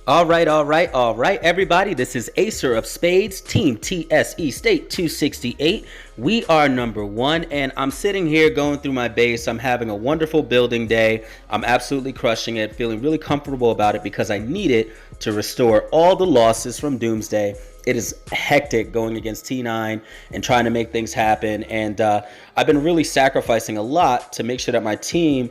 All right, everybody. This is Acer of Spades, Team TSE State 268. We are number one, and I'm sitting here going through my base. I'm having a wonderful building day. I'm absolutely crushing it, feeling really comfortable about it because I need it to restore all the losses from Doomsday. It is hectic going against T9 and trying to make things happen, and I've been really sacrificing a lot to make sure that my team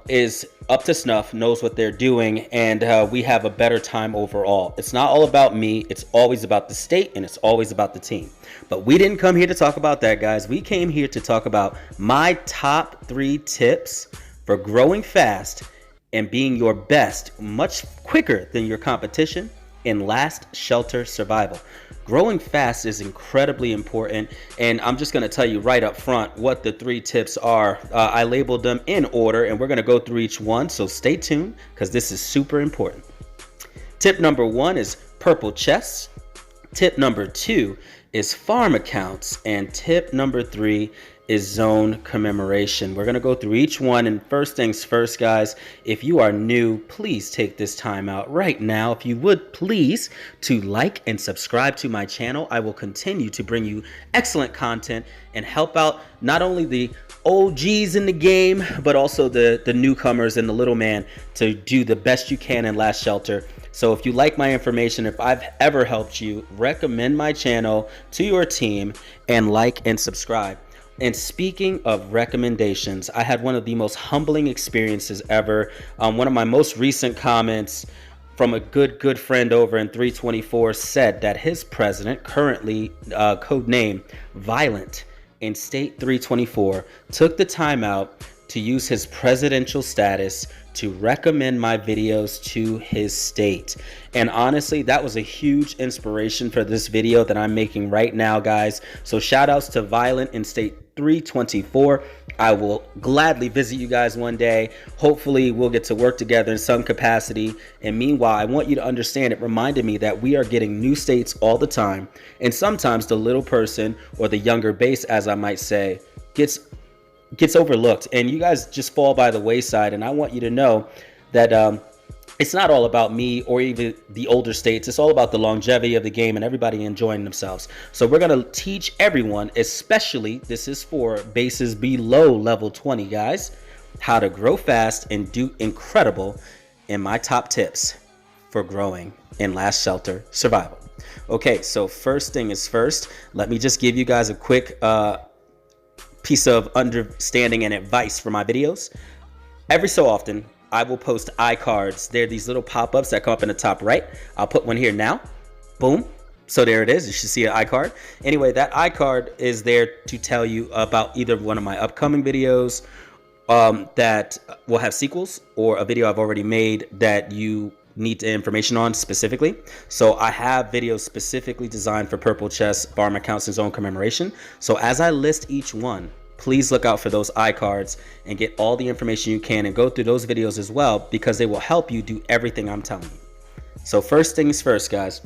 is up to snuff, knows what they're doing, and we have a better time overall. It's not all about me. It's always about the state, and it's always about the team. But we didn't come here to talk about that, guys. We came here to talk about my top 3 tips for growing fast and being your best much quicker than your competition in last shelter survival. Growing fast is incredibly important, and I'm just going to tell you right up front what the 3 tips are. I labeled them in order, and we're going to go through each one, so stay tuned because this is super important. Tip number 1 is purple chests. Tip number 2 is farm accounts, and tip number 3 is zone commemoration. We're going to go through each one, and first things first, guys, if you are new, please take this time out right now, if you would please, to like and subscribe to my channel. I will continue to bring you excellent content and help out not only the OGs in the game, but also the newcomers and the little man to do the best you can in last shelter. So if you like my information, if I've ever helped you, recommend my channel to your team and like and subscribe. And speaking of recommendations, I had one of the most humbling experiences ever. One of my most recent comments from a good friend over in 324 said that his president, currently codename Violent in State 324, took the time out to use his presidential status to recommend my videos to his state. And honestly, that was a huge inspiration for this video that I'm making right now, guys. So shout outs to Violent in State 324. I will gladly visit you guys one day. Hopefully we'll get to work together in some capacity. And meanwhile, I want you to understand, it reminded me that we are getting new states all the time. And sometimes the little person, or the younger base, as I might say, gets overlooked, and you guys just fall by the wayside. And I want you to know that it's not all about me or even the older states. It's all about the longevity of the game and everybody enjoying themselves. So we're going to teach everyone, especially this is for bases below level 20, guys, how to grow fast and do incredible in my top tips for growing in last shelter survival. Okay, so first thing is first, let me just give you guys a quick piece of understanding and advice for my videos. Every so often, I will post iCards. They're these little pop-ups that come up in the top right. I'll put one here now. Boom. So there it is. You should see an iCard. Anyway, that iCard is there to tell you about either one of my upcoming videos that will have sequels, or a video I've already made that you need information on specifically. So I have videos specifically designed for purple chests, farm accounts, and zone commemoration. So as I list each one, please look out for those iCards and get all the information you can, and go through those videos as well, because they will help you do everything I'm telling you. So first things first, guys,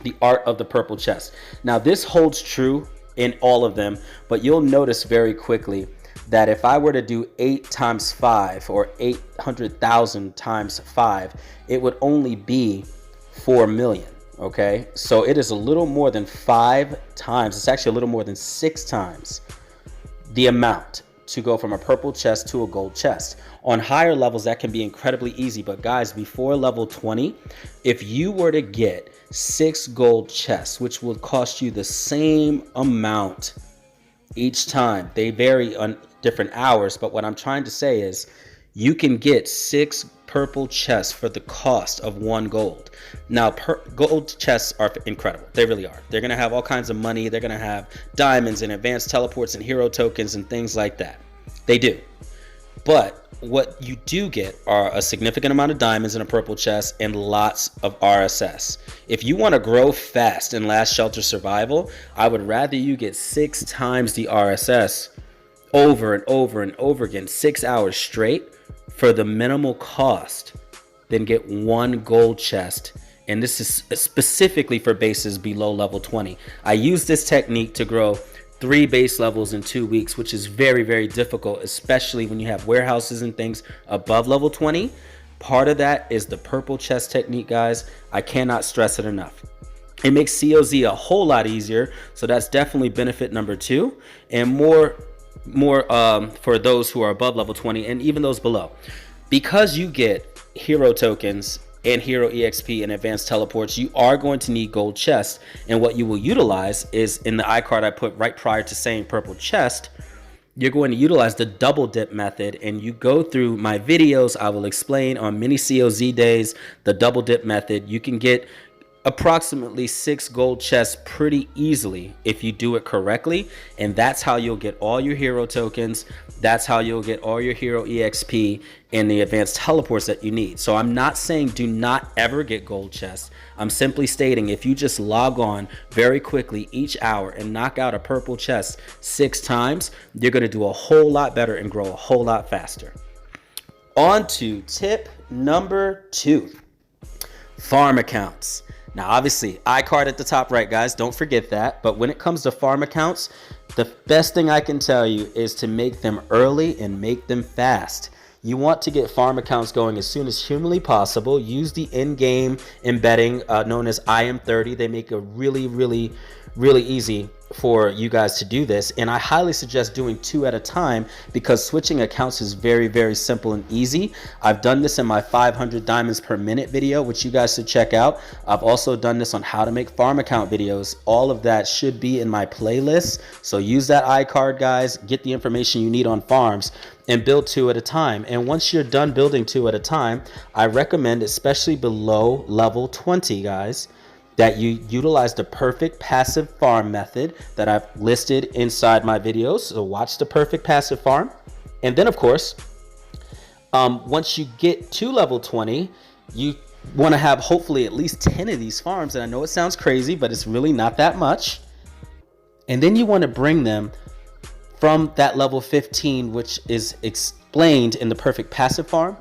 the art of the purple chest. Now this holds true in all of them, but you'll notice very quickly that if I were to do 8 times 5 or 800,000 times 5, it would only be 4 million. Okay, so it is a little more than 5 times. It's actually a little more than 6 times the amount to go from a purple chest to a gold chest. On higher levels, that can be incredibly easy. But guys, before level 20, if you were to get 6 gold chests, which would cost you the same amount each time, they vary on different hours, but what I'm trying to say is you can get 6 purple chests for the cost of 1 gold. Now, gold chests are incredible. They really are. They're going to have all kinds of money. They're going to have diamonds and advanced teleports and hero tokens and things like that. They do. But what you do get are a significant amount of diamonds in a purple chest and lots of RSS. If you want to grow fast in last shelter survival, I would rather you get 6 times the RSS over and over and over again, 6 hours straight, for the minimal cost, than get 1 gold chest. And this is specifically for bases below level 20. I use this technique to grow 3 base levels in 2 weeks, which is very, very difficult, especially when you have warehouses and things above level 20. Part of that is the purple chest technique, guys. I cannot stress it enough. It makes COZ a whole lot easier. So that's definitely benefit number 2, and more for those who are above level 20 and even those below. Because you get hero tokens and hero EXP and advanced teleports, you are going to need gold chest. And what you will utilize is, in the iCard I put right prior to saying purple chest, you're going to utilize the double dip method. And you go through my videos, I will explain on many COZ days the double dip method. You can get approximately 6 gold chests pretty easily if you do it correctly, and that's how you'll get all your hero tokens. That's how you'll get all your hero EXP and the advanced teleports that you need. So I'm not saying do not ever get gold chests. I'm simply stating if you just log on very quickly each hour and knock out a purple chest 6 times, you're going to do a whole lot better and grow a whole lot faster. On to tip number 2, farm accounts. Now, obviously, iCard at the top right, guys, don't forget that. But when it comes to farm accounts, the best thing I can tell you is to make them early and make them fast. You want to get farm accounts going as soon as humanly possible. Use the in-game embedding known as IM30. They make it really easy for you guys to do this, and I highly suggest doing 2 at a time because switching accounts is very simple and easy. I've done this in my 500 diamonds per minute video, which you guys should check out. I've also done this on how to make farm account videos. All of that should be in my playlist, so use that iCard, guys. Get the information you need on farms and build 2 at a time. And once you're done building 2 at a time, I recommend, especially below level 20, guys, that you utilize the perfect passive farm method that I've listed inside my videos. So watch the perfect passive farm. And then, of course, once you get to level 20, you want to have hopefully at least 10 of these farms. And I know it sounds crazy, but it's really not that much. And then you want to bring them from that level 15, which is explained in the perfect passive farm,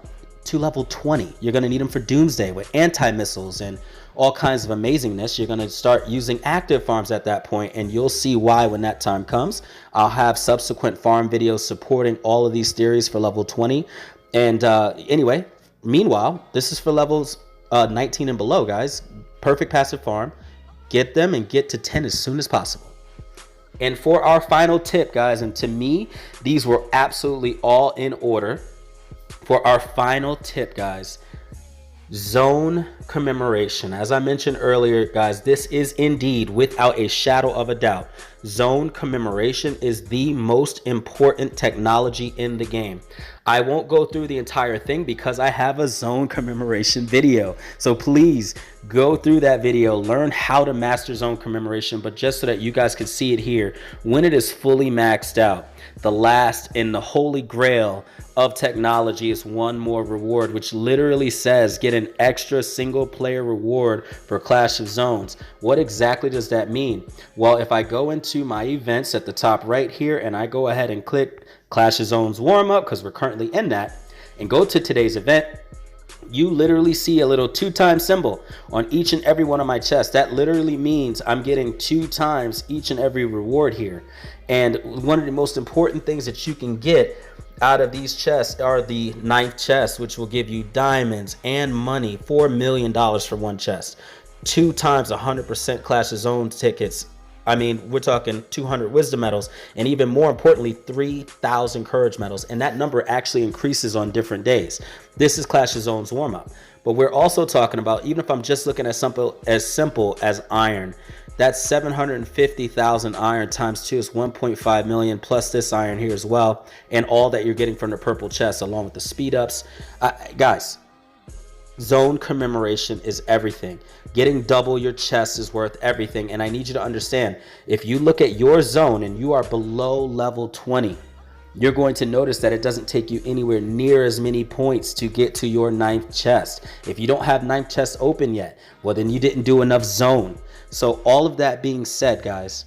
to level 20. You're going to need them for Doomsday with anti-missiles and all kinds of amazingness. You're going to start using active farms at that point, and you'll see why when that time comes. I'll have subsequent farm videos supporting all of these theories for level 20. And anyway, meanwhile, this is for levels 19 and below, guys. Perfect passive farm. Get them and get to 10 as soon as possible. And for our final tip, guys, and to me, these were absolutely all in order. For our final tip, guys, zone commemoration. As I mentioned earlier, guys, this is indeed, without a shadow of a doubt, zone commemoration is the most important technology in the game. I won't go through the entire thing because I have a zone commemoration video. So please go through that video, learn how to master zone commemoration, but just so that you guys can see it here, when it is fully maxed out, the last in the holy grail of technology is one more reward, which literally says get an extra single player reward for Clash of Zones. What exactly does that mean? Well, if I go into my events at the top right here and I go ahead and click Clash of Zones warm up, because we're currently in that, and go to today's event, you literally see a little 2 symbol on each and every one of my chests. That literally means I'm getting 2 times each and every reward here. And one of the most important things that you can get out of these chests are the 9th chest, which will give you diamonds and money, $4 million for one chest, 2 times 100% Clash of Zones tickets. I mean, we're talking 200 wisdom medals, and even more importantly, 3,000 courage medals. And that number actually increases on different days. This is Clash of Zones warm up. But we're also talking about, even if I'm just looking at simple as iron, that's 750,000 iron times 2 is 1.5 million, plus this iron here as well, and all that you're getting from the purple chest along with the speed ups. Guys, zone commemoration is everything. Getting double your chest is worth everything. And I need you to understand, if you look at your zone and you are below level 20, you're going to notice that it doesn't take you anywhere near as many points to get to your 9th chest. If you don't have 9th chest open yet, well, then you didn't do enough zone. So all of that being said, guys,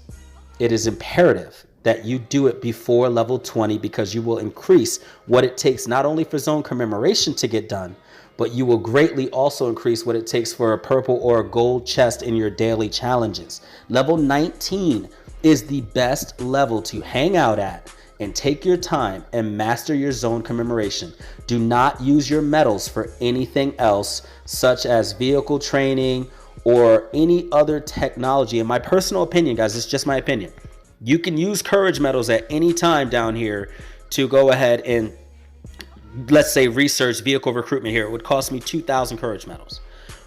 it is imperative that you do it before level 20, because you will increase what it takes not only for zone commemoration to get done, but you will greatly also increase what it takes for a purple or a gold chest in your daily challenges. Level 19 is the best level to hang out at and take your time and master your zone commemoration. Do not use your medals for anything else, such as vehicle training or any other technology. In my personal opinion, guys, it's just my opinion. You can use courage medals at any time down here to go ahead and, let's say, research vehicle recruitment here. It would cost me 2,000 courage medals.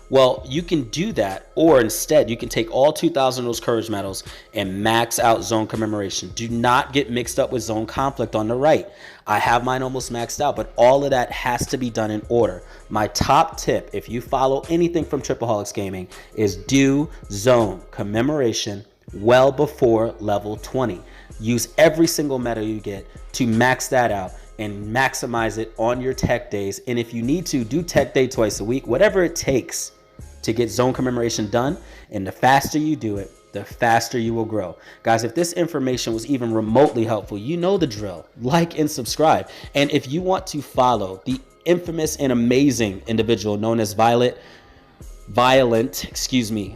Well, you can do that, or instead you can take all 2,000 of those courage medals and max out zone commemoration. Do not get mixed up with zone conflict on the right. I have mine almost maxed out, but all of that has to be done in order. My top tip, if you follow anything from Tripleholics Gaming, is do zone commemoration well before level 20. Use every single medal you get to max that out and maximize it on your tech days. And if you need to, do tech day twice a week, whatever it takes to get zone commemoration done. And the faster you do it, the faster you will grow. Guys, if this information was even remotely helpful, you know the drill. Like and subscribe. And if you want to follow the infamous and amazing individual known as Violent,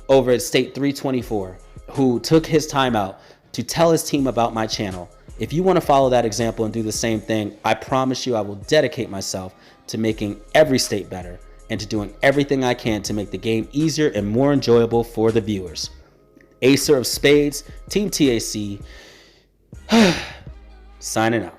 over at State 324, who took his time out to tell his team about my channel, if you want to follow that example and do the same thing, I promise you I will dedicate myself to making every state better and to doing everything I can to make the game easier and more enjoyable for the viewers. Acer of Spades, Team TAC, signing out.